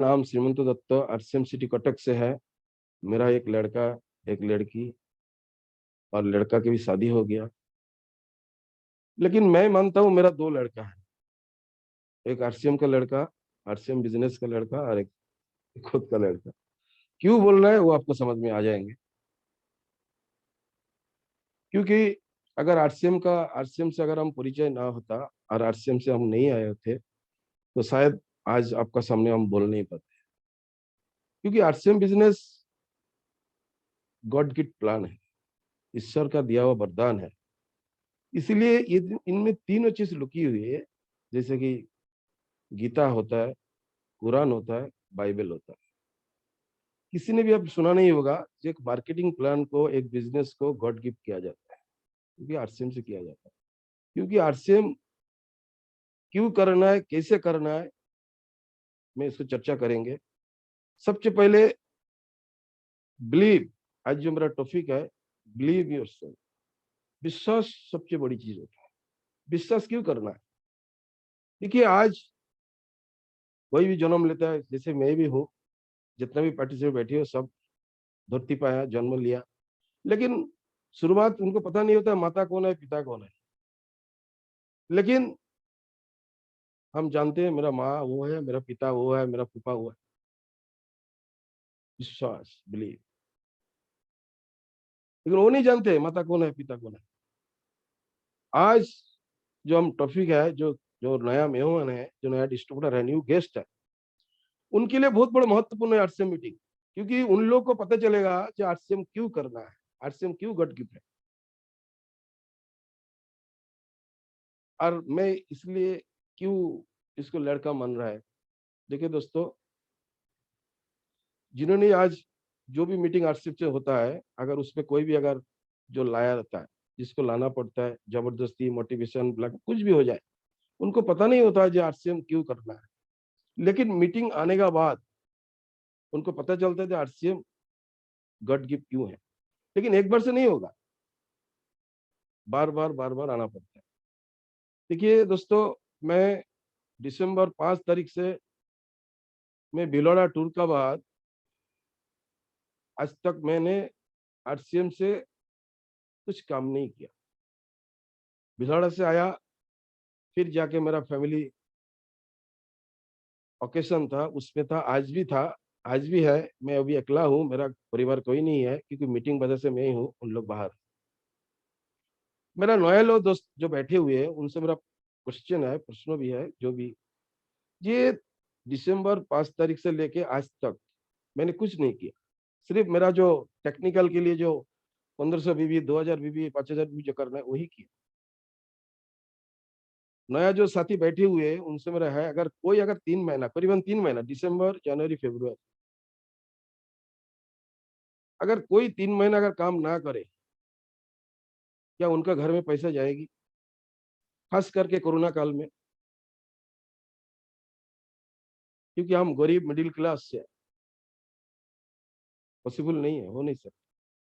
नाम श्रीमंत Dutt, RCM city Cuttack से है। मेरा एक लड़का, एक लड़की, और लड़का की भी शादी हो गया। लेकिन मैं मानता हूँ मेरा दो लड़का है, एक आरसीएम का लड़का, आरसीएम बिजनेस का लड़का, और एक खुद का लड़का। क्यों बोल रहा है वो आपको समझ में आ जाएंगे। क्योंकि अगर आरसीएम से अगर हम परिचय ना होता और आरसीएम से हम नहीं आए थे, तो शायद आज आपका सामने हम बोल नहीं पाते। क्योंकि RCM business God gift plan है, ईश्वर का दिया हुआ वरदान है। इसीलिए ये इनमें तीनों चीज लुकी हुई है। जैसे कि गीता होता है, कुरान होता है, बाइबल होता है। किसी ने भी अब सुना नहीं होगा कि एक मार्केटिंग प्लान को, एक बिजनेस को गॉड गिफ्ट किया जाता है, क्योंकि आरसीएम से किया जाता है। क्योंकि आरसीएम क्यों करना है, कैसे करना है, मैं इसको चर्चा करेंगे। सबसे पहले बिलीव, आज जो मेरा टॉपिक है, बिलीव योरसेल्फ। विश्वास सबसे बड़ी चीज होता है। विश्वास क्यों करना है? देखिए, आज कोई भी जन्म लेता है, जैसे मैं भी हूँ, जितना भी पार्टिसिपेट बैठे हो सब धरती पर आया, जन्म लिया। लेकिन शुरुआत उनको पता नहीं होता माता कौन है, पिता कौन है। लेकिन हम जानते हैं मेरा माँ वो है, मेरा पिता वो है, मेरा फूफा वो है। विश्वास, बिलीव। लेकिन वो नहीं जानते माता कौन है, पिता कौन है। आज जो हम टॉपिक है, जो जो नया मेहमान है, जो नया डिस्ट्रीब्यूटर है, न्यू गेस्ट है, उनके लिए बहुत बड़ा महत्वपूर्ण है आरसीएम मीटिंग। क्योंकि उन लोग को पता चलेगा कि आरसीएम क्यों करना है, आरसीएम क्यों गॉड गिफ्ट है। और मैं इसलिए क्यों इसको लड़का मान रहा है। देखिए दोस्तों, जिन्होंने आज जो भी मीटिंग आरसीएम से होता है, अगर उसमें कोई भी अगर जो लाया रहता है, जिसको लाना पड़ता है, जबरदस्ती, मोटिवेशन, ब्लैक, कुछ भी हो जाए, उनको पता नहीं होता है जो आरसीएम क्यों करना है। लेकिन मीटिंग आने का बाद उनको पता चलता है कि आरसीएम गॉड गिफ्ट क्यों है। लेकिन एक बार से नहीं होगा, बार बार आना पड़ता है। देखिए दोस्तों, मैं दिसंबर 5 तारीख से मैं भिलवाड़ा टूर का बाद आज तक मैंने आरसीएम से कुछ काम नहीं किया। भिलवाड़ा से आया, फिर जाके मेरा फैमिली ओकेशन था, उसमें था, आज भी था, आज भी है। मैं अभी अकेला हूँ, मेरा परिवार कोई नहीं है, क्योंकि मीटिंग वजह से मैं ही हूँ, उन लोग बाहर। मेरा नया लोग दोस्त जो बैठे हुए हैं, उनसे मेरा क्वेश्चन है, प्रश्न भी है, जो भी, ये दिसंबर 5 तारीख से लेके आज तक मैंने कुछ नहीं किया। सिर्फ मेरा जो टेक्निकल के लिए जो 1500 बीबी, 2000 बीबी, 5000 बीबी जो करना है वही किया। नया जो साथी बैठे हुए हैं उनसे मेरा है, अगर कोई अगर 3 महीना, करीबन 3 महीना, दिसंबर, जनवरी, फरवरी, अगर कोई 3 महीना अगर काम ना करे, क्या उनका घर में पैसा जाएगी? खास करके कोरोना काल में, क्योंकि हम गरीब मिडिल क्लास से, पॉसिबल नहीं है, हो नहीं सकता।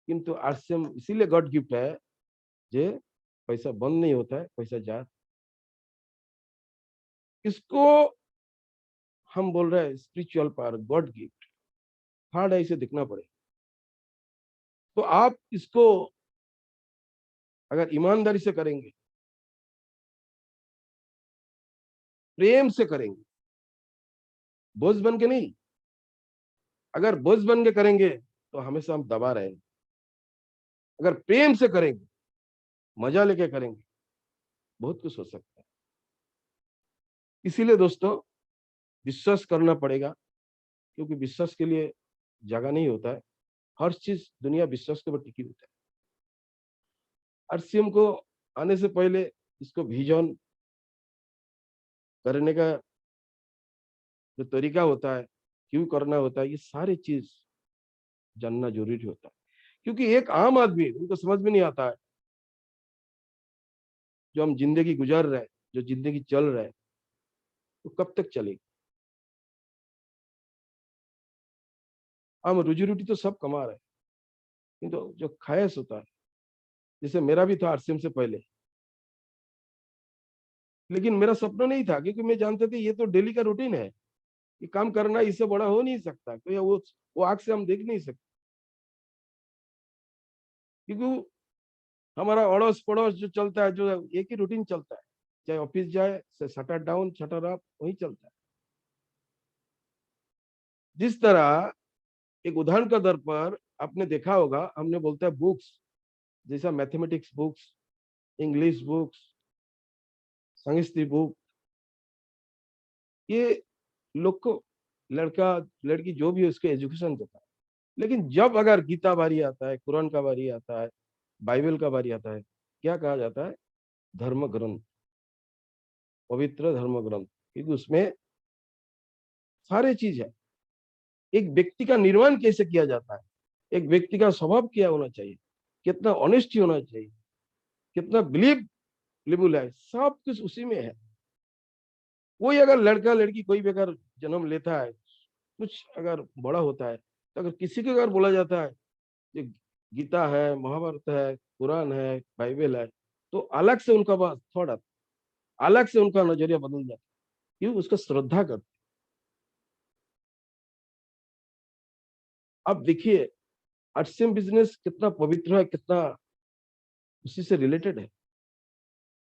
किंतु आरसीएम इसीलिए गॉड गिफ्ट है, जे पैसा बंद नहीं होता है, पैसा जा, इसको हम बोल रहे हैं spiritual power, God gift. Hard है, इसे दिखना पड़े। तो आप इसको अगर ईमानदारी से करेंगे, प्रेम से करेंगे, बोझ बन के नहीं, अगर बोझ बन के करेंगे तो हमेशा हम दबा रहेंगे। अगर प्रेम से करेंगे, मजा लेके करेंगे, बहुत कुछ हो सकता है। इसीलिए दोस्तों, विश्वास करना पड़ेगा। क्योंकि विश्वास के लिए जगह नहीं होता है, हर चीज दुनिया विश्वास के ऊपर टिकी होता है। आरसीएम को आने से पहले इसको विजन करने का जो तरीका होता है, क्यों करना होता है, ये सारी चीज जानना जरूरी होता है। क्योंकि एक आम आदमी, उनको समझ में नहीं आता है, जो हम जिंदगी गुजार रहे हैं, जो जिंदगी चल रहा है, तो कब तक चलेगी। हम रोजी रोटी तो सब कमा रहे हैं, किंतु जो ख्वाहिश होता है, जैसे मेरा भी था आरसीएम से पहले। लेकिन मेरा सपना नहीं था, क्योंकि मैं जानते थे ये तो डेली का रूटीन है, ये काम करना इससे बड़ा हो नहीं सकता, तो वो आंख से हम देख नहीं सकते, क्योंकि हमारा अड़ोस पड़ोस जो चलता है, जो एक ही रूटीन चलता है, चाहे ऑफिस जाए से शटर डाउन शटर अप वही चलता है। जिस तरह एक उदाहरण के दर पर आपने देखा होगा, हमने बोलता है बुक्स, जैसा mathematics books, English books, Sanskrit book, ये लोग को, लड़का लड़की जो भी है उसके एजुकेशन देता है। लेकिन जब अगर गीता बारी आता है, कुरान का बारी आता है, बाइबल का बारी आता है, क्या कहा जाता है? धर्म ग्रंथ, पवित्र धर्म ग्रंथ, क्योंकि उसमें सारे चीज है। एक व्यक्ति का निर्माण कैसे किया जाता है, एक व्यक्ति का स्वभाव क्या होना चाहिए, कितना ऑनेस्टी होना चाहिए, कितना बिलीव लेबल है, सब कुछ उसी में है। कोई अगर लड़का लड़की कोई भी अगर जन्म लेता है, कुछ अगर बड़ा होता है, तो अगर किसी को अगर बोला जाता है कि गीता है, महाभारत है, कुरान है, बाइबल है, तो अलग से उनका बात थोड़ा अलग से उनका नजरिया बदल जाता है, क्यों? उसका श्रद्धा करते। अब देखिए आरसीएम बिजनेस कितना पवित्र है, कितना उसी से रिलेटेड है।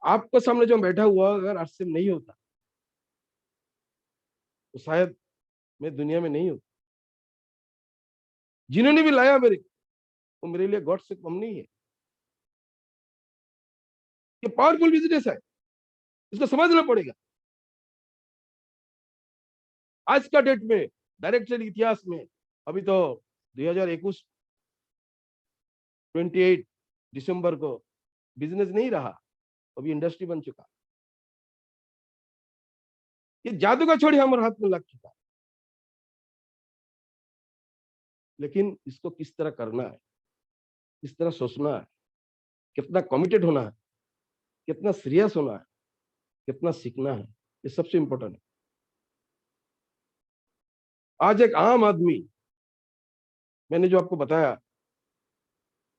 आपके सामने जो बैठा हुआ अगर आरसीएम नहीं होता तो शायद मैं दुनिया में नहीं हूं। जिन्होंने भी लाया मेरे को, वो मेरे लिए गॉड से कम नहीं है। ये पावरफुल बिजनेस है, इसको समझना पड़ेगा। आज का डेट में डायरेक्ट सेल इतिहास में, अभी तो 2021 28 दिसंबर को बिजनेस नहीं रहा, अभी इंडस्ट्री बन चुका। ये जादू का छोड़ी हमारे हाथ में लग चुका। लेकिन इसको किस तरह करना है, किस तरह सोचना है, कितना कमिटेड होना है, कितना सीरियस होना है, कितना सीखना है, ये सबसे इंपॉर्टेंट है। आज एक आम आदमी, मैंने जो आपको बताया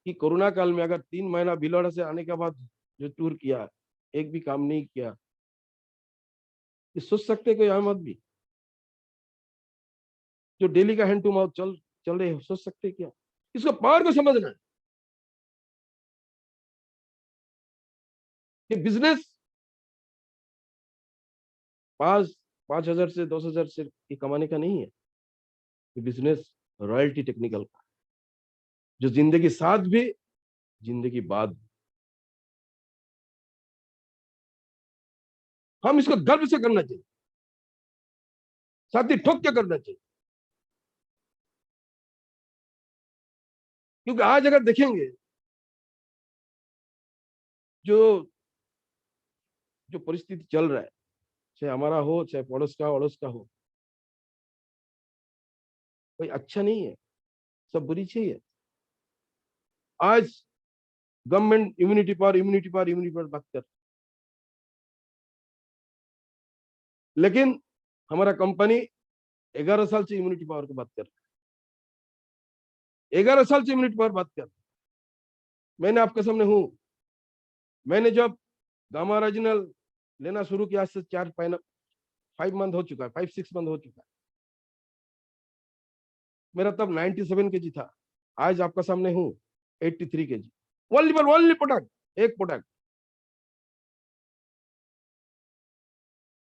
कि कोरोना काल में अगर 3 महीना भिलवाड़ा से आने के बाद जो टूर किया, एक भी काम नहीं किया, ये सोच सकते कोई आम आदमी जो डेली का हैंड टू माउथ चल चल रहे हो, सोच सकते क्या? इसको पावर को समझना है कि बिजनेस 5,000 से 10,000 से ये कमाने का नहीं है। ये बिजनेस रॉयल्टी टेक्निकल का, जो जिंदगी साथ भी, जिंदगी बाद भी। हम इसको गर्व से करना चाहिए, साथ ही ठोक के करना चाहिए। क्योंकि आज अगर देखेंगे, जो जो परिस्थिति चल रहा है, चाहे हमारा हो चाहे पड़ोस का अड़ोस का हो, कोई अच्छा नहीं है, सब बुरी चाहिए। आज government immunity power immunity power immunity power बात कर, लेकिन हमारा कंपनी 11 साल से इम्यूनिटी पावर की बात कर, 11 साल से इम्यूनिटी पावर बात कर। मैंने आपके सामने हूं, मैंने जब गामा रीजनल लेना शुरू किया, आज से 5 मंथ हो चुका है, 5-6 मंथ हो चुका है। मेरा तब 97 kg था, आज आपका सामने हूं 83 kg। ओनली प्रोडक्ट, एक प्रोडक्ट।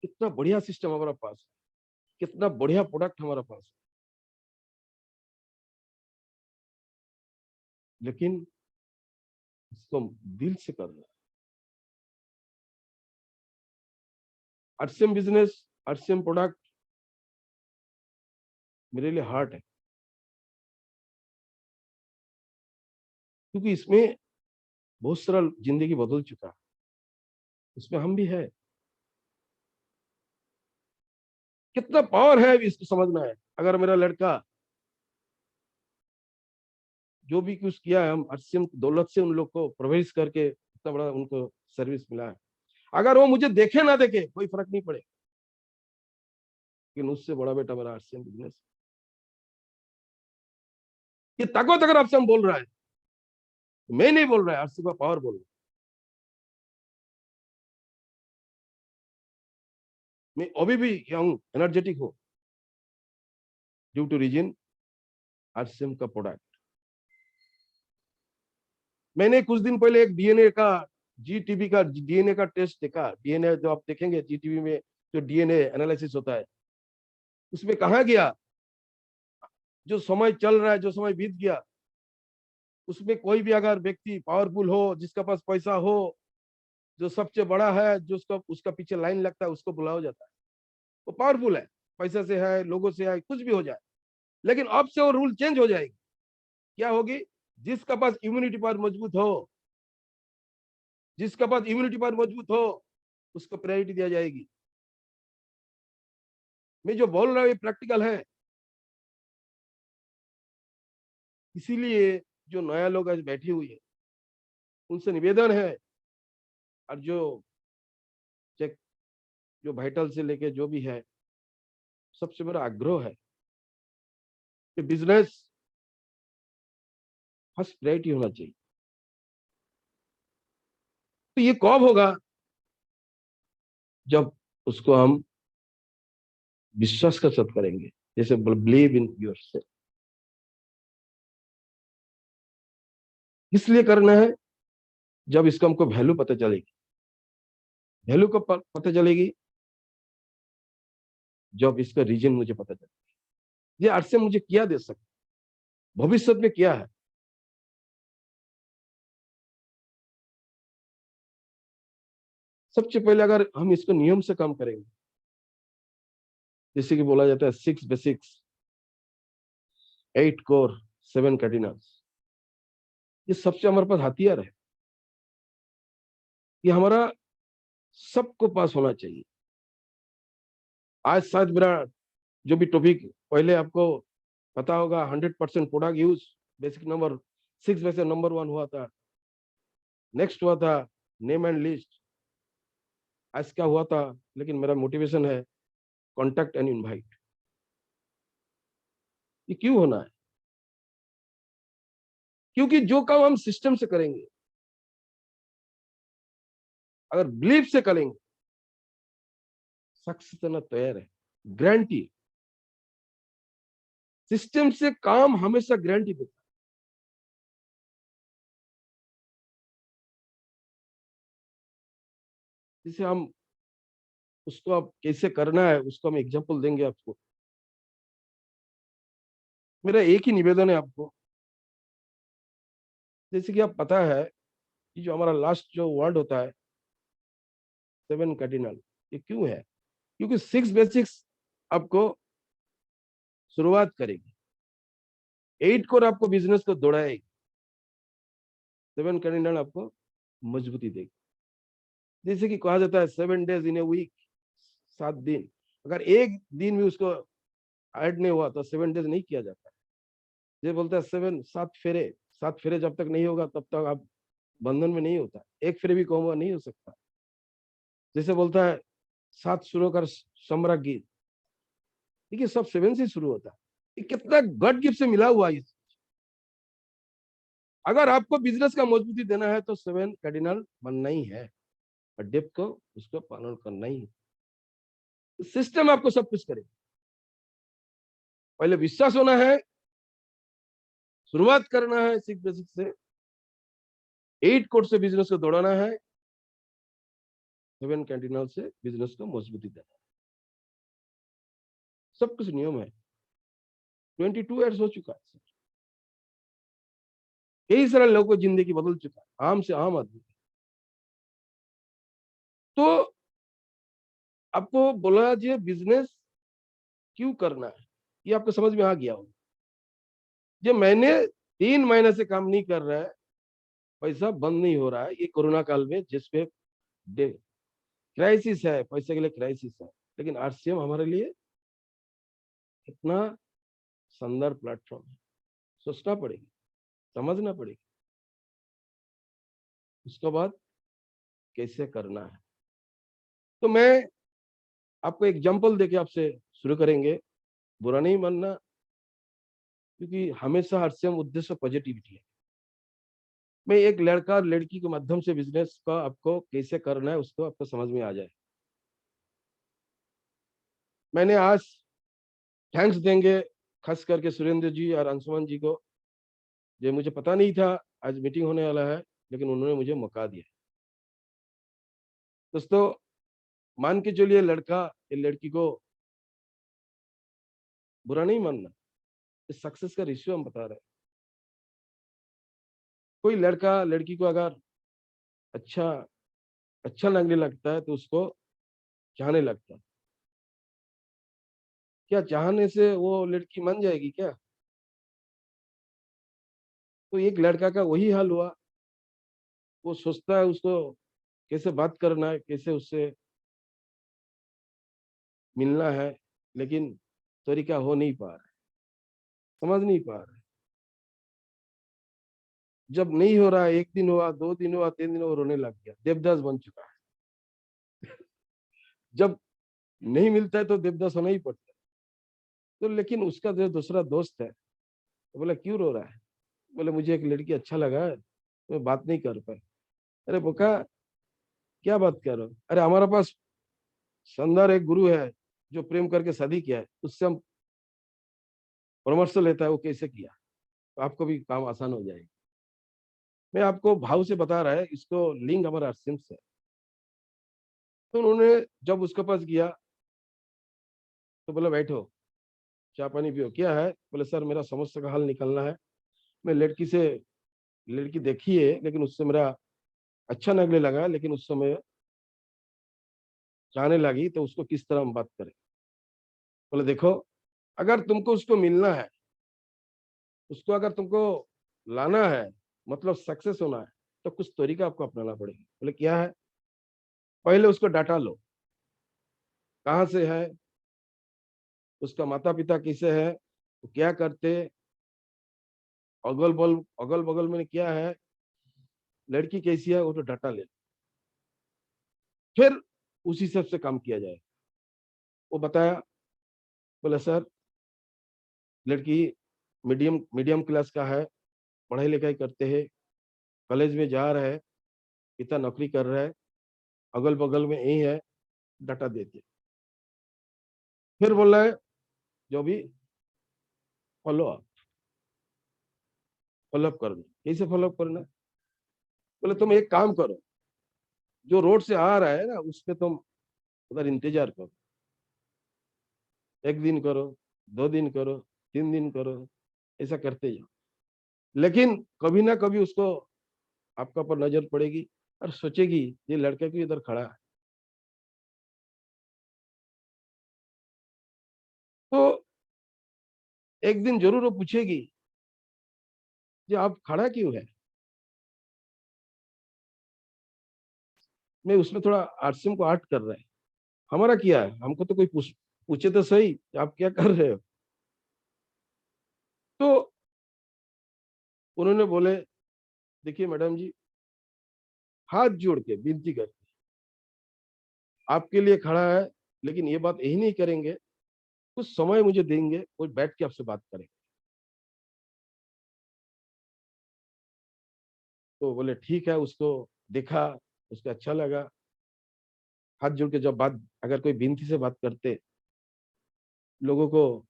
कितना बढ़िया सिस्टम हमारा पास है, कितना बढ़िया प्रोडक्ट हमारा पास है। लेकिन इसको दिल से करना है। आरसीएम बिजनेस, आरसीएम प्रोडक्ट मेरे लिए हार्ट है, क्योंकि इसमें बहुत सारा जिंदगी बदल चुका है, इसमें हम भी है। कितना पावर है इसको समझना है। अगर मेरा लड़का जो भी कुछ किया है, हम आरसीएम दौलत से उन लोग को प्रवेश करके इतना बड़ा उनको सर्विस मिला है। अगर वो मुझे देखे ना देखे कोई फर्क नहीं पड़े, लेकिन उससे बड़ा बेटा मेरा आरसीएम बिजनेस। ये ताकत अगर आपसे हम बोल रहा है, मैं नहीं बोल रहा है, आरसीएम का पावर बोल रहा है। मैं अभी भी यंग एनर्जेटिक हूँ, ड्यू टू रीजन आरसीएम का प्रोडक्ट। मैंने कुछ दिन पहले एक डीएनए का जीटीबी का डीएनए का टेस्ट देखा। डीएनए जो आप देखेंगे जीटीबी में जो डीएनए एनालिसिस होता है, उसमें कहा गया जो समय चल रहा है, जो समय बीत गया, उसमें कोई भी अगर व्यक्ति पावरफुल हो, जिसका पास पैसा हो, जो सबसे बड़ा है, जो उसका पीछे लाइन लगता है, उसको बुलाया जाता है। वो पावरफुल है, पैसे से है, लोगों से है, कुछ भी हो जाए। लेकिन अब से वो रूल चेंज हो जाएगी। क्या होगी? जिसका पास इम्यूनिटी पावर मजबूत हो, जिसका पास इम्यूनिटी पावर मजबूत हो, उसको प्रायोरिटी दिया जाएगी। मैं जो बोल रहा हूँ ये प्रैक्टिकल है। इसीलिए जो नया लोग आज बैठे हुए हैं, उनसे निवेदन है, और जो चेक, जो वाइटल से लेके जो भी है, सबसे बड़ा आग्रह है कि बिजनेस फर्स्ट प्रायोरिटी होना चाहिए। तो ये कब होगा? जब उसको हम विश्वास के साथ करेंगे, जैसे बिलीव इन योरसेल्फ। इसलिए करना है जब इसको हमको वैल्यू पता चलेगी। वैल्यू कब पता चलेगी? जब इसका रीजन मुझे पता चलेगा, ये आज से मुझे क्या दे सकता, भविष्य में क्या है। सबसे पहले अगर हम इसको नियम से काम करेंगे, जैसे कि बोला जाता है 6 बेसिक्स, 8 कोर, 7 कैर्डिनल्स, ये सबसे हमारे पास हथियार है। ये हमारा सबको पास होना चाहिए। आज शायद मेरा जो भी टॉपिक पहले आपको पता होगा, 100% प्रोडक्ट यूज, बेसिक नंबर 6 में से नंबर 1 हुआ था। नेक्स्ट हुआ था नेम एंड लिस्ट। आज क्या हुआ था, लेकिन मेरा मोटिवेशन है कॉन्टैक्ट एंड इनवाइट। ये क्यों होना है? क्योंकि जो काम हम सिस्टम से करेंगे, अगर बिलीफ से करेंगे, सक्सेस देना तैयार है, गारंटी। सिस्टम से काम हमेशा गारंटी देता है। जिसे हम उसको अब कैसे करना है, उसको हम एग्जांपल देंगे आपको। मेरा एक ही निवेदन है आपको, जैसे कि आप पता है कि जो हमारा लास्ट जो वर्ड होता है 7 कार्डिनल, ये क्यों है? क्योंकि 6 बेसिक्स आपको शुरुआत करेगी, 8 कोर आपको बिजनेस को दौड़ाएगी, 7 कार्डिनल आपको मजबूती देगी। जैसे कि कहा जाता है 7 डेज इन ए वीक, 7 दिन। अगर एक दिन भी उसको ऐड नहीं हुआ तो 7 डेज नहीं किया जाता। ये बोलता है 7 फेरे, 7 फेरे जब तक नहीं होगा तब तक आप बंधन में नहीं होता। एक फेरे भी कहूंगा नहीं हो सकता। जैसे बोलता है 7 सुरों का सम्राट गीत, देखिए सब 7 से शुरू होता है। ये कितना गॉड गिफ्ट से मिला हुआ है। अगर आपको बिजनेस का मजबूती देना है तो 7 कार्डिनल बनना ही है, और डेप्थ को उसको पालन करना ही है। सिस्टम आपको सब कुछ करेगा। पहले विश्वास होना है, शुरुआत करना है 6 बेसिक से, 8 कोर से बिजनेस को दौड़ाना है, 7 कैंटिनल से बिजनेस को मजबूती देना है। सब कुछ नियम है। 22 ईयर्स हो चुका है। कई सारे लोगों की जिंदगी बदल चुका है, आम से आम आदमी। तो आपको बोला जी बिजनेस क्यों करना है, ये आपको समझ में आ गया होगा। जो मैंने 3 महीने से काम नहीं कर रहा है, पैसा बंद नहीं हो रहा है, ये कोरोना काल में जिसपे क्राइसिस है, पैसे के लिए क्राइसिस है, लेकिन आरसीएम हमारे लिए इतना शानदार प्लेटफॉर्म है। सोचना पड़ेगी, समझना पड़ेगी, उसके बाद कैसे करना है। तो मैं आपको एग्जांपल देके आपसे शुरू करेंगे, बुरा नहीं मानना, क्योंकि हमेशा आरसीएम उद्देश्य पॉजिटिविटी है। मैं एक लड़का और लड़की के माध्यम से बिजनेस का आपको कैसे करना है उसको आपको समझ में आ जाए। मैंने आज थैंक्स देंगे खास करके सुरेंद्र जी और अंशुमान जी को, जो मुझे पता नहीं था आज मीटिंग होने वाला है, लेकिन उन्होंने मुझे मौका दिया। दोस्तों, मान के चलिए लड़का या लड़की को बुरा नहीं मानना, इस सक्सेस का रेशियो हम बता रहे हैं। कोई लड़का लड़की को अगर अच्छा अच्छा लगने लगता है तो उसको चाहने लगता है। क्या चाहने से वो लड़की मान जाएगी क्या? तो एक लड़का का वही हाल हुआ। वो सोचता है उसको कैसे बात करना है, कैसे उससे मिलना है, लेकिन तरीका हो नहीं पा रहा है, समझ नहीं पा रहा है। जब नहीं हो रहा है, 1 दिन हुआ, 2 दिन हुआ, 3 दिन हुआ, रोने लग गया, देवदास बन चुका है। जब नहीं मिलता है तो देवदास होना ही पड़ता है। तो लेकिन उसका जो दूसरा दोस्त है, तो बोला क्यों रो रहा है? बोले मुझे एक लड़की अच्छा लगा है, मैं बात नहीं कर पाई। अरे बोका, क्या बात कर रहे हो? अरे हमारे पास शानदार एक गुरु है जो प्रेम करके शादी किया है, उससे हम परामर्श लेता है वो कैसे किया, तो आपको भी काम आसान हो जाएगा। मैं आपको भाव से बता रहा है, इसको लिंक हमारा सिम से। तो उन्होंने जब उसके पास गया तो बोला बैठो, चाय पानी पियो, क्या है? बोले सर मेरा समस्या का हल निकलना है। मैं लड़की देखी है, लेकिन उससे मेरा अच्छा लगने लगा, लेकिन उस समय चाहने लगी, तो उसको किस तरह हम बात करें? बोले देखो, अगर तुमको उसको मिलना है, उसको अगर तुमको लाना है, मतलब सक्सेस होना है, तो कुछ तरीका आपको अपनाना पड़ेगा। बोले क्या है? पहले उसको डाटा लो, कहाँ से है, उसका माता पिता किसे है, वो क्या करते, अगल बगल में क्या है, लड़की कैसी है, वो तो डाटा ले। फिर उस हिसाब से काम किया जाए। वो बताया, बोला सर लड़की मीडियम मीडियम क्लास का है, पढ़ाई लिखाई करते हैं, कॉलेज में जा रहा है, पिता नौकरी कर रहा है, अगल बगल में यही है, डाटा देते। फिर बोल रहा है जो भी फॉलो अप, फॉलोअप करना। कैसे फॉलोअप करना? बोले तुम एक काम करो, जो रोड से आ रहा है ना, उसमें तुम उधर इंतजार करो, 1 दिन करो, 2 दिन करो, 3 दिन करो, ऐसा करते जाओ। लेकिन कभी ना कभी उसको आपका पर नजर पड़ेगी और सोचेगी ये लड़का क्यों इधर खड़ा है। तो एक दिन जरूर वो पूछेगी कि आप खड़ा क्यों है। मैं उसमें थोड़ा आरसीएम को आर्ट कर रहा है, हमारा क्या है, हमको तो कोई पूछे तो सही कि आप क्या कर रहे हो। तो उन्होंने बोले देखिए मैडम जी, हाथ जोड़ के विनती कर, आपके लिए खड़ा है, लेकिन ये बात यही नहीं करेंगे, कुछ समय मुझे देंगे, कोई बैठ के आपसे बात करें। तो बोले ठीक है, उसको देखा, उसको अच्छा लगा। हाथ जोड़ के जब बात, अगर कोई विनती से बात करते, लोगों को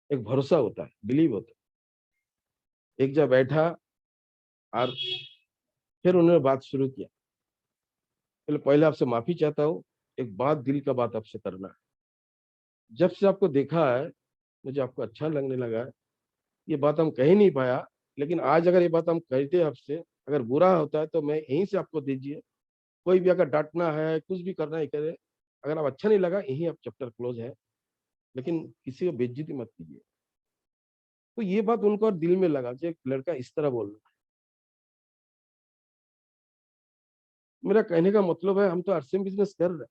एक भरोसा होता है, बिलीव होता है। एक जगह बैठा और फिर उन्होंने बात शुरू किया। बोले पहले आपसे माफी चाहता हूँ, एक बात दिल का बात आपसे करना है। जब से आपको देखा है, मुझे आपको अच्छा लगने लगा है। ये बात हम कह ही नहीं पाया, लेकिन आज अगर ये बात हम कहते आपसे, अगर बुरा होता है तो मैं यहीं से आपको दीजिए। कोई भी अगर डांटना है, कुछ भी करना है करे, अगर आप अच्छा नहीं लगा, यहीं आप चैप्टर क्लोज है, लेकिन किसी को बेइज्जती मत कीजिए। तो ये बात उनको और दिल में लगा कि एक लड़का इस तरह बोल रहा है। मेरा कहने का मतलब है, हम तो आरसीएम बिजनेस कर रहे हैं,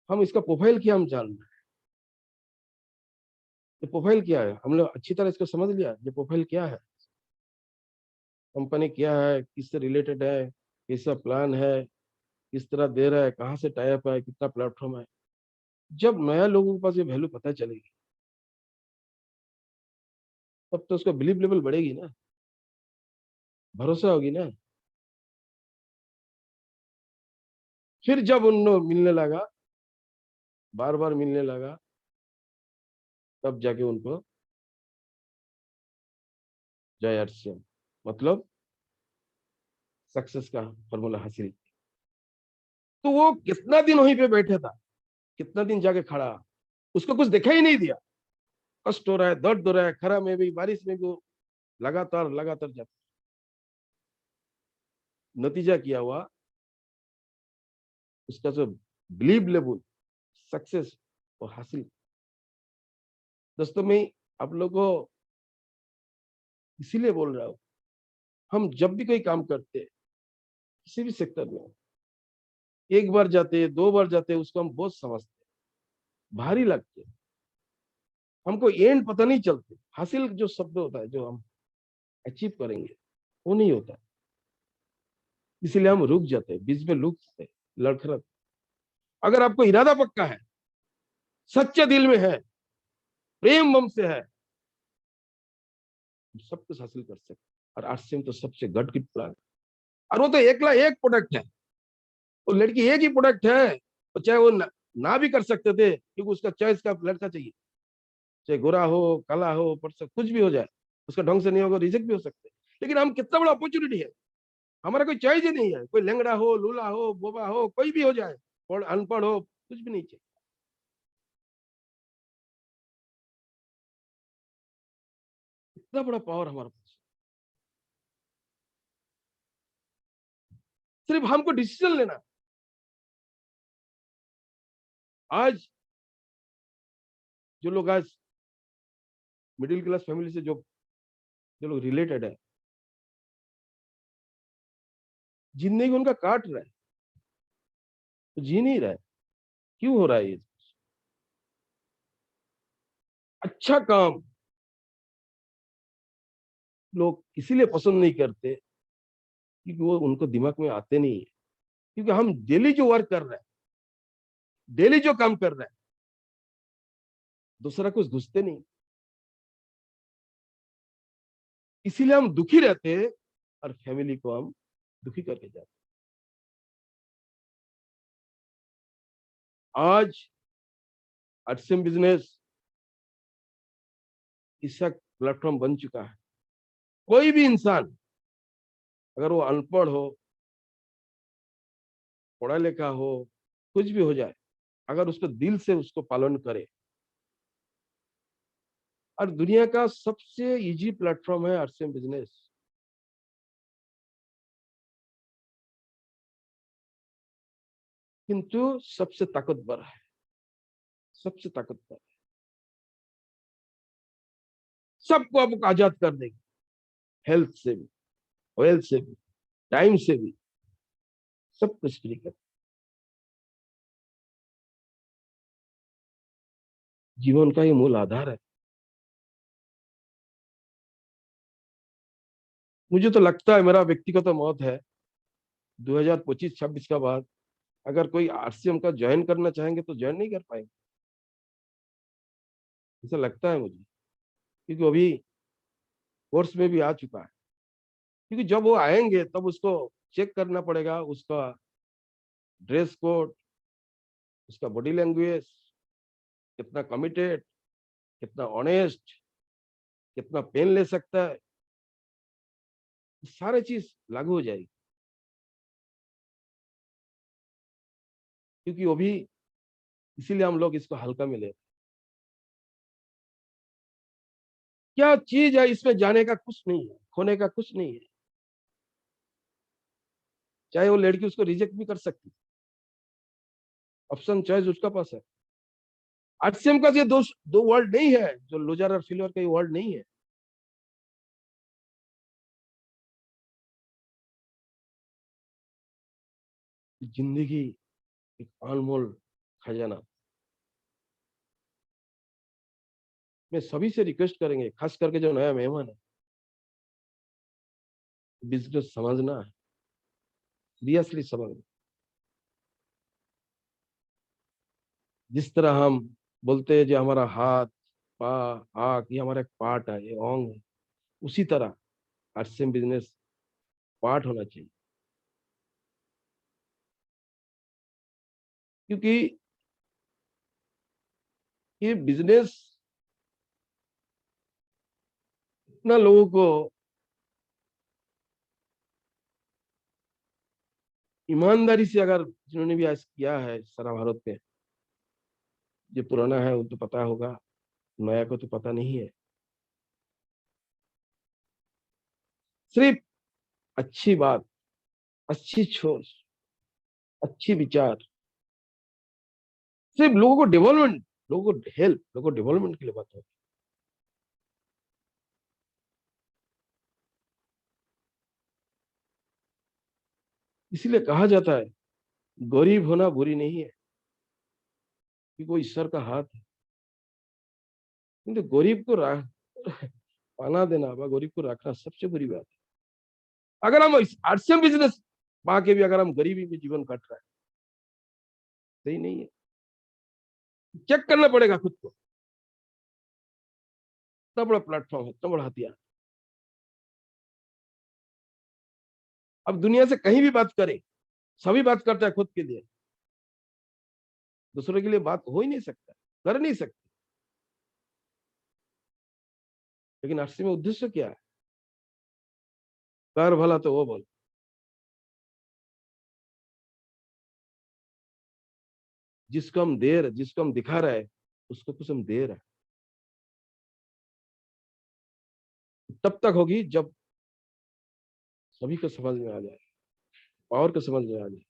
हम इसका प्रोफाइल क्या हम जान रहे हैं। ये प्रोफाइल क्या है, हम लोग अच्छी तरह इसको समझ लिया, ये प्रोफाइल क्या है, कंपनी क्या है, किससे रिलेटेड है, कैसा प्लान है, किस तरह दे रहा है, कहाँ से टाई अप है, कितना प्लेटफॉर्म है। जब नया लोगों के पास ये वैल्यू पता चलेगी, तब तो उसका बिलीव लेवल बढ़ेगी ना, भरोसा होगी ना। फिर जब उन मिलने लगा, बार बार मिलने लगा, तब जाके उनको जय आरसीएम मतलब सक्सेस का फॉर्मूला हासिल। तो वो कितना दिन वहीं पे बैठे था, कितना दिन जाके खड़ा, उसको कुछ दिखाई नहीं दिया। कष्ट हो रहा है, दर्द हो रहा है, खरा में भी बारिश में भी वो लगातार लगातार जाता। नतीजा क्या हुआ, उसका जो बिलीव लेवल सक्सेस वो हासिल। दोस्तों मैं आप लोगों को इसीलिए बोल रहा हूं, हम जब भी कोई काम करते हैं किसी भी सेक्टर में, एक बार जाते दो बार जाते उसको हम बहुत समझते, भारी लगते, हमको एंड पता नहीं चलते, हासिल जो शब्द होता है जो हम अचीव करेंगे वो नहीं होता, इसीलिए हम रुक जाते हैं, बीच में रुक जाते लड़खड़ाते। अगर आपको इरादा पक्का है, सच्चे दिल में है, प्रेम मम से है, सब कुछ हासिल कर सकते। और आरसीएम तो सबसे गढ़ की प्लान, और वो तो एकला एक प्रोडक्ट है, वो लड़की एक ही प्रोडक्ट है, तो चाहे वो ना भी कर सकते थे क्योंकि उसका चॉइस का लड़का चाहिए, चाहे गोरा हो काला हो पर कुछ भी हो जाए, उसका ढंग से नहीं होगा रिजेक्ट भी हो सकते। लेकिन हम कितना बड़ा अपॉर्चुनिटी है, हमारा कोई चॉइस ही नहीं है, कोई लंगड़ा हो लूला हो बोबा हो कोई भी हो जाए, और अनपढ़ हो कुछ भी नहीं चाहिए। इतना बड़ा पावर हमारे पास, सिर्फ हमको डिसीजन लेना। आज जो लोग आज मिडिल क्लास फैमिली से जो जो लोग रिलेटेड है, जिंदगी उनका काट रहा है, तो जी नहीं रहा है, क्यों हो रहा है ये? अच्छा काम लोग इसीलिए पसंद नहीं करते क्योंकि वो उनको दिमाग में आते नहीं है, क्योंकि हम डेली जो वर्क कर रहे हैं, डेली जो काम कर रहे हैं, दूसरा कुछ घुसते नहीं, इसीलिए हम दुखी रहते हैं और फैमिली को हम दुखी करके जाते हैं। आज आरसीएम बिजनेस इसका प्लेटफॉर्म बन चुका है। कोई भी इंसान अगर वो अनपढ़ हो पढ़ा लिखा हो कुछ भी हो जाए, अगर उसको दिल से उसको पालन करे, और दुनिया का सबसे इजी प्लेटफॉर्म है आरसीएम बिजनेस, किंतु सबसे ताकतवर है, सबसे ताकतवर, सबको आपको आजाद कर देगी, हेल्थ से भी, वेल्थ से भी, टाइम से भी, सब कुछ फ्री कर, जीवन का ये मूल आधार है। मुझे तो लगता है मेरा व्यक्तिगत मत है, 2025-26 का बाद अगर कोई आरसीएम का ज्वाइन करना चाहेंगे तो ज्वाइन नहीं कर पाएंगे, ऐसा लगता है मुझे, क्योंकि अभी कोर्स में भी आ चुका है। क्योंकि जब वो आएंगे तब उसको चेक करना पड़ेगा, उसका ड्रेस कोड, उसका बॉडी लैंग्वेज, कितना कमिटेड, कितना ऑनेस्ट, कितना पेन ले सकता है, सारे चीज लागू हो जाएगी। क्योंकि वो भी इसीलिए हम लोग इसको हल्का में ले, क्या चीज है इसमें, जाने का कुछ नहीं है, खोने का कुछ नहीं है, चाहे वो लड़की उसको रिजेक्ट भी कर सकती, ऑप्शन चॉइस उसका पास है। आरसीएम का ये दो वर्ड नहीं है, जो लूजर और फेलियर का ये वर्ड नहीं है, जिंदगी एक अनमोल खजाना। मैं सभी से रिक्वेस्ट करेंगे, खास करके जो नया मेहमान है, बिजनेस समझना है, सीरियसली समझना। जिस तरह हम बोलते हैं जो हमारा हाथ पा आंख ये हमारा एक पार्ट है, ये अंग है, उसी तरह आरसीएम बिजनेस पार्ट होना चाहिए। क्योंकि ये बिजनेस इतना लोगों को ईमानदारी से अगर जिन्होंने भी आज किया है सारा भारत में, जो पुराना है वो तो पता होगा, नया को तो पता नहीं है। सिर्फ अच्छी बात, अच्छी सोच, अच्छी विचार, सिर्फ लोगों को डेवलपमेंट, लोगों को हेल्प, लोगों को डेवलपमेंट के लिए बात होती है। इसीलिए कहा जाता है गरीब होना बुरी नहीं है, कि कोई ईश्वर का हाथ है, किंतु गरीब को पाना देना व गरीब को रखना सबसे बुरी बात है। अगर हम आरसीएम बिजनेस पा के भी अगर हम गरीबी में जीवन काट रहे हैं, सही नहीं है। चेक करना पड़ेगा खुद को। इतना बड़ा प्लेटफॉर्म है, इतना बड़ा हथियार। अब दुनिया से कहीं भी बात करें, सभी बात करते हैं खुद के लिए, दूसरों के लिए बात हो ही नहीं सकता, कर नहीं सकते। लेकिन आरसीएम में उद्देश्य क्या है? कर भला तो वो बोल। जिसको हम दिखा रहे हैं, उसको कुछ हम दे रहे हैं। तब तक होगी जब सभी को समझ में आ जाए, पावर को समझ में आ जाए।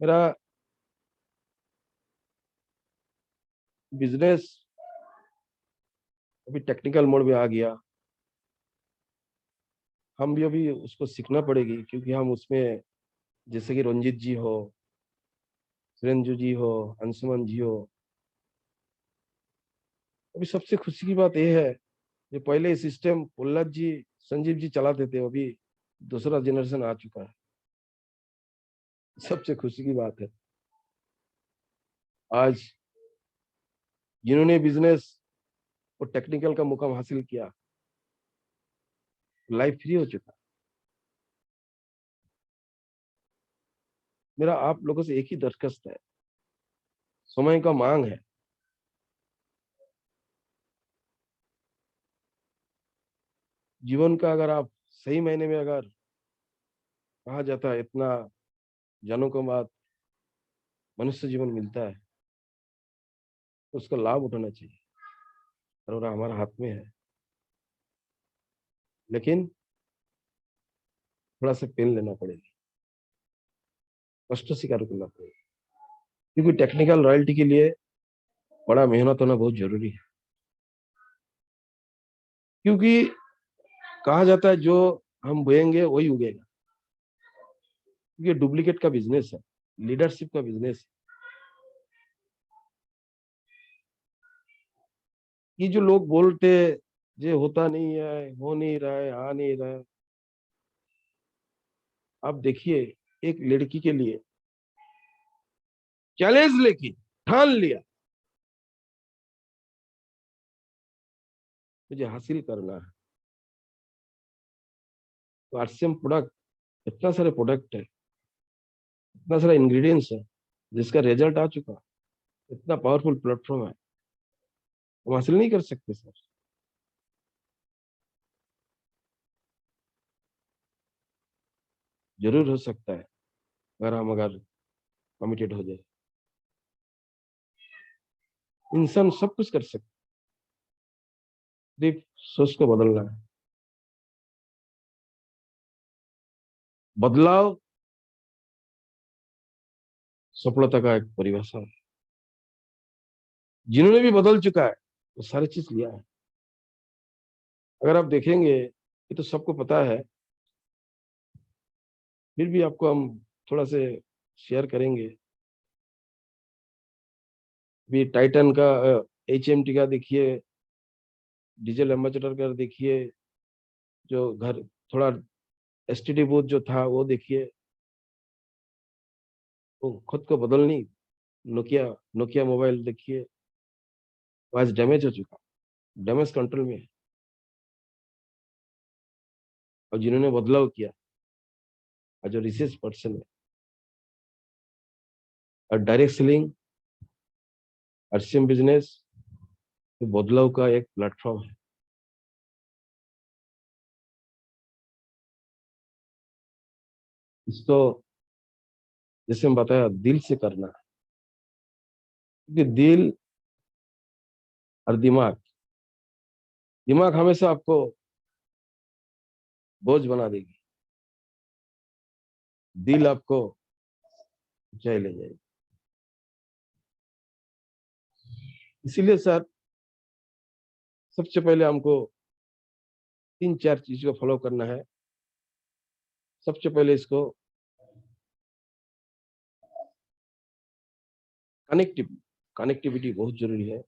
मेरा बिजनेस अभी टेक्निकल मोड में आ गया। हम भी अभी उसको सीखना पड़ेगी, क्योंकि हम उसमें जैसे कि रंजीत जी हो, सुरेंद्र जी हो, अंशुमन जी हो, अभी सबसे खुशी की बात यह है कि पहले सिस्टम प्रहलाद जी, संजीव जी चलाते थे, अभी दूसरा जनरेशन आ चुका है। सबसे खुशी की बात है आज जिन्होंने बिजनेस और टेक्निकल का मुकाम हासिल किया, लाइफ फ्री हो चुका। मेरा आप लोगों से एक ही दरखास्त है, समय का मांग है। जीवन का अगर आप सही मायने में अगर कहा जाता है, इतना जनों को बाद मनुष्य जीवन मिलता है, तो उसका लाभ उठाना चाहिए, और वो हमारे हाथ में है। लेकिन थोड़ा सा पेन लेना पड़ेगा, कष्ट स्वीकार करना पड़ेगा, क्योंकि टेक्निकल रॉयल्टी के लिए बड़ा मेहनत होना बहुत जरूरी है। क्योंकि कहा जाता है जो हम बोएंगे वही उगेगा, क्योंकि डुप्लीकेट का बिजनेस है, लीडरशिप का बिजनेस है। ये जो लोग बोलते ये होता नहीं है, हो नहीं रहा है, आ नहीं रहा है, आप देखिए एक लड़की के लिए चैलेंज लेके ठान लिया, मुझे हासिल करना है, तो आरसीएम प्रोडक्ट, इतना सारे प्रोडक्ट है, इतना सारा इंग्रेडिएंट्स है, जिसका रिजल्ट आ चुका, इतना पावरफुल प्लेटफॉर्म है, हम हासिल नहीं कर सकते सर? जरूर हो सकता है, अगर कमिटेड हो जाए। इंसान सब कुछ कर सकता है, सिर्फ सोच को बदलना है। बदलाव सफलता का एक परिभाषा है। जिन्होंने भी बदल चुका है वो सारी चीज लिया है। अगर आप देखेंगे, ये तो सबको पता है, फिर भी आपको हम थोड़ा से शेयर करेंगे। भी टाइटन का, एचएमटी का देखिए, डीजल एम्बेसडर का देखिए, जो घर थोड़ा एसटीडी बूथ जो था वो देखिए, वो खुद को बदलनी। नोकिया नोकिया मोबाइल देखिए, वो आज डैमेज हो चुका, डैमेज कंट्रोल में है। और जिन्होंने बदलाव किया, आज जो रिसर्च पर्सन है, और डायरेक्ट सेलिंग, आरसीएम बिजनेस, तो बदलाव का एक प्लेटफॉर्म है। इसको जैसे हम बताया दिल से करना है, क्योंकि दिल और दिमाग, दिमाग हमेशा आपको बोझ बना देगी, दिल आपको ऊंचाई ले जाएगी। इसीलिए सर सबसे पहले हमको 3-4 चीज को फॉलो करना है। सबसे पहले इसको कनेक्टिविटी, कनेक्टिविटी बहुत जरूरी है।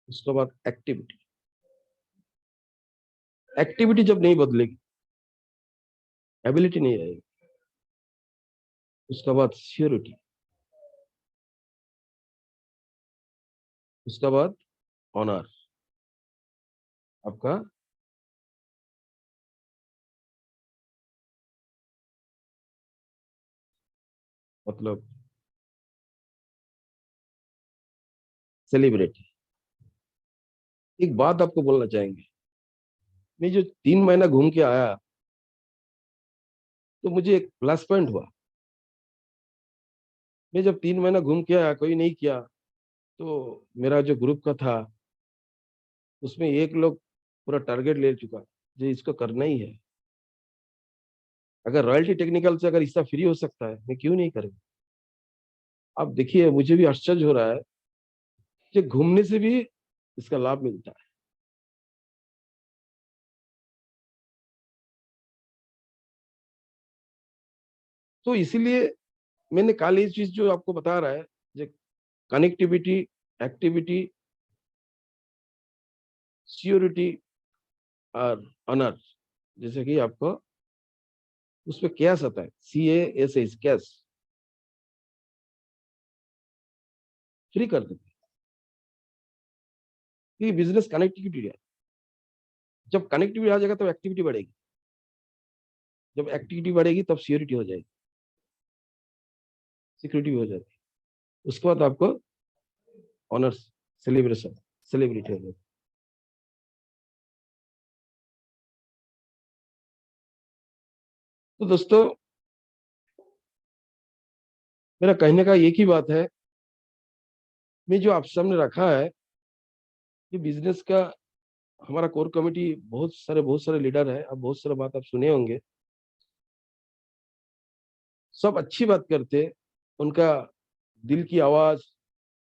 उसके बाद एक्टिविटी, एक्टिविटी जब नहीं बदलेगी एबिलिटी नहीं आएगी। उसके बाद सियोरिटी, उसके बाद ऑनर, आपका मतलब सेलिब्रिटी। एक बात आपको बोलना चाहेंगे, मैं जो 3 महीना घूम के आया तो मुझे एक प्लस पॉइंट हुआ। मैं जब 3 महीना घूम के आया, कोई नहीं किया, तो मेरा जो ग्रुप का था उसमें एक लोग पूरा टारगेट ले चुका, जो इसको करना ही है। अगर रॉयल्टी टेक्निकल से अगर इसका फ्री हो सकता है, मैं क्यों नहीं करूँ। आप देखिए मुझे भी आश्चर्य हो रहा है कि घूमने से भी इसका लाभ मिलता है। तो इसीलिए मैंने कल ये चीज जो आपको बता रहा है, जो कनेक्टिविटी, एक्टिविटी, सियोरिटी और ऑनर, जैसे कि आपको उसमें कैश आता है, CASH, कैश फ्री कर देते हैं। ये बिजनेस कनेक्टिविटी है। जब कनेक्टिविटी आ जाएगा तब एक्टिविटी बढ़ेगी, जब एक्टिविटी बढ़ेगी तब सियोरिटी हो जाएगी, सिक्योरिटी भी हो जाती है। उसके बाद आपको ऑनर्स, सेलिब्रेशन, सेलिब्रिटी हो जाती। तो दोस्तों मेरा कहने का एक ही बात है, मैं जो आप सामने रखा है ये बिजनेस का, हमारा कोर कमेटी बहुत सारे लीडर है, अब बहुत सारे बात आप सुने होंगे, सब अच्छी बात करते। उनका दिल की आवाज,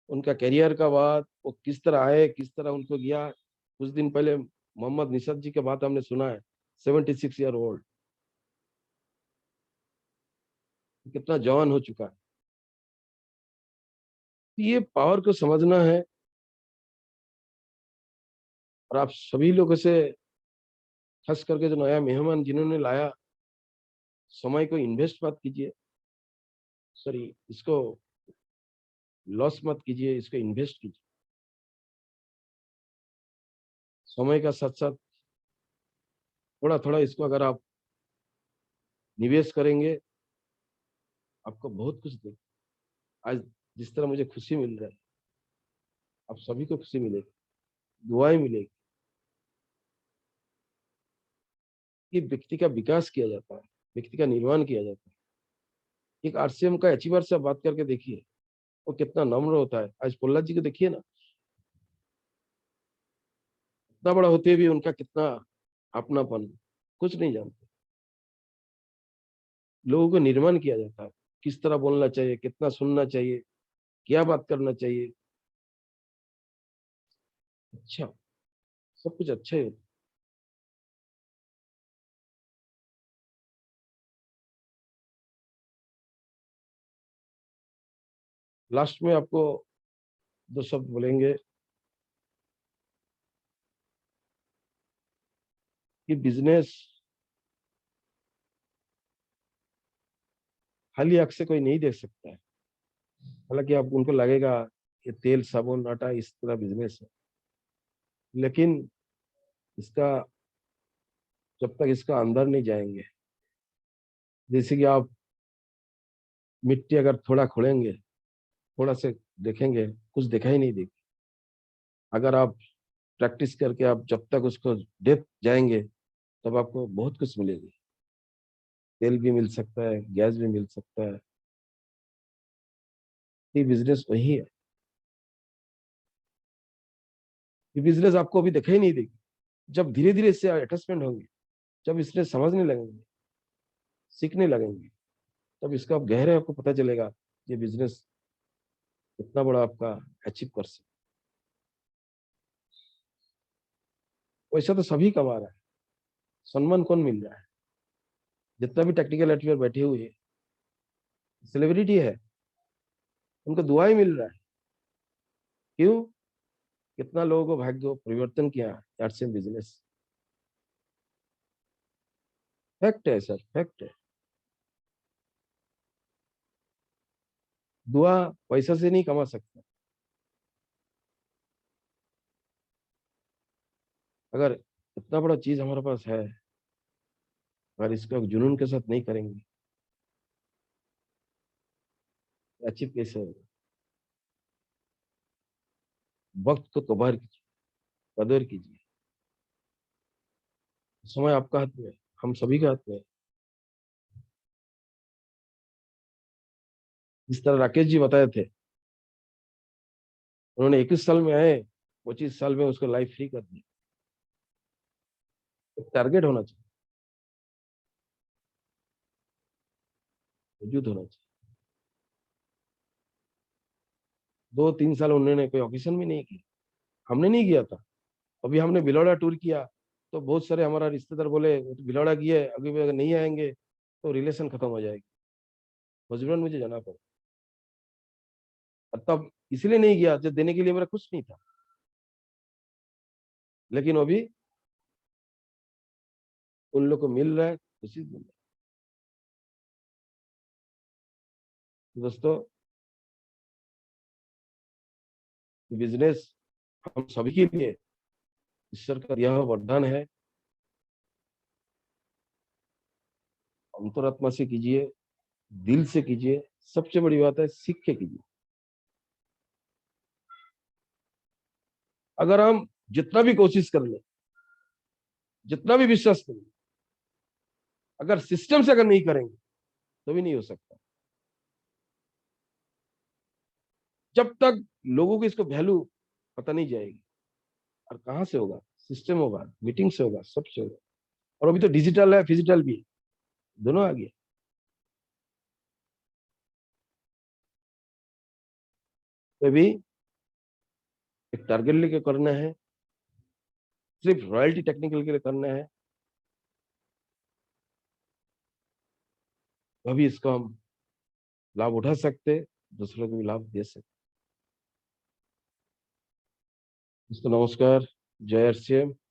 उनका करियर का बात, वो किस तरह आए, किस तरह उनको गया। कुछ दिन पहले मोहम्मद निशद जी की बात हमने सुना है, 76 ईयर ओल्ड, कितना जवान हो चुका है। ये पावर को समझना है, और आप सभी लोगों से, खास करके जो नया मेहमान जिन्होंने लाया, समय को इन्वेस्ट मत कीजिए, सॉरी इसको लॉस मत कीजिए, इसको इन्वेस्ट कीजिए। समय का साथ साथ थोड़ा थोड़ा इसको अगर आप निवेश करेंगे, आपको बहुत कुछ दे। आज जिस तरह मुझे खुशी मिल रहा है, आप सभी को खुशी मिलेगी, दुआएं मिलेगी। ये व्यक्ति का विकास किया जाता है, व्यक्ति का निर्माण किया जाता है। एक आरसीएम का अचीवर से आप बात करके देखिए, वो कितना नम्र होता है। आज प्रहलाद जी को देखिए ना, इतना बड़ा होते भी उनका कितना अपनापन, कुछ नहीं जानते। लोगों को निर्माण किया जाता है, किस तरह बोलना चाहिए, कितना सुनना चाहिए, क्या बात करना चाहिए। अच्छा, सब कुछ अच्छा ही होता है। लास्ट में आपको 2 शब्द बोलेंगे कि बिजनेस खाली आंख से कोई नहीं देख सकता है। हालांकि आप उनको लगेगा ये तेल साबुन आटा इस तरह बिजनेस है, लेकिन इसका जब तक इसका अंदर नहीं जाएंगे, जैसे कि आप मिट्टी अगर थोड़ा खोलेंगे, थोड़ा से देखेंगे, कुछ दिखाई नहीं देगी। अगर आप प्रैक्टिस करके आप जब तक उसको डेप्थ जाएंगे, तब आपको बहुत कुछ मिलेगी। तेल भी मिल सकता है, गैस भी मिल सकता है। ये बिजनेस वही है। ये बिजनेस आपको अभी दिखाई नहीं देगी। जब धीरे धीरे इससे अटैचमेंट होंगे, जब इससे समझने लगेंगे, सीखने लगेंगे, तब इसका आप गहरे आपको पता चलेगा ये बिजनेस कितना बड़ा आपका अचीव कर सकता। वैसा तो सभी कमा रहा है, सम्मान कौन मिल रहा है? जितना भी टेक्निकल एडवाइजर बैठे हुए हैं, सेलिब्रिटी है, उनको दुआ ही मिल रहा है। क्यों? कितना लोगों को भाग्य को परिवर्तन किया एडसेंस बिजनेस। फैक्ट है सर, फैक्ट है। दुआ पैसा से नहीं कमा सकता। अगर इतना बड़ा चीज हमारे पास है, अगर इसको जुनून के साथ नहीं करेंगे, अचीव कैसे होगा? वक्त को कबार कीजिए, कदर कीजिए। समय आपका हाथ में है, हम सभी के हाथ में है। जिस तरह राकेश जी बताए थे, उन्होंने 21 साल में आए, 25 साल में उसको लाइफ फ्री कर दी। एक टारगेट होना चाहिए, वजूद होना चाहिए। 2-3 साल उन्होंने कोई ऑकेशन भी नहीं की, हमने नहीं किया था। अभी हमने बिलौड़ा टूर किया, तो बहुत सारे हमारा रिश्तेदार बोले "वो तो बिलौड़ा किए, अभी भी अगर नहीं आएंगे तो रिलेशन खत्म हो जाएगी"। मजबूरन मुझे जाना पड़ा। और तब इसलिए नहीं गया, जब देने के लिए मेरा कुछ नहीं था, लेकिन अभी उन लोग को मिल रहा है, खुशी मिल रहा है। दोस्तों, बिजनेस हम सभी के लिए ईश्वर का दिया हुआ वरदान है। अंतरात्मा से कीजिए, दिल से कीजिए, सबसे बड़ी बात है सीख के कीजिए। अगर हम जितना भी कोशिश कर ले, जितना भी विश्वास कर ले, अगर सिस्टम से अगर नहीं करेंगे तो भी नहीं हो सकता। जब तक लोगों को इसको वैल्यू पता नहीं जाएगी, और कहाँ से होगा? सिस्टम होगा, मीटिंग से होगा, सबसे होगा। और अभी तो डिजिटल है, फिजिकल भी है, दोनों आ गए। तो भी एक टारगेट लेके करना है, सिर्फ रॉयल्टी टेक्निकल के लिए करना है, तभी इसको हम लाभ उठा सकते, दूसरों को भी लाभ दे सकते। दोस्तों नमस्कार, जय श्री राम।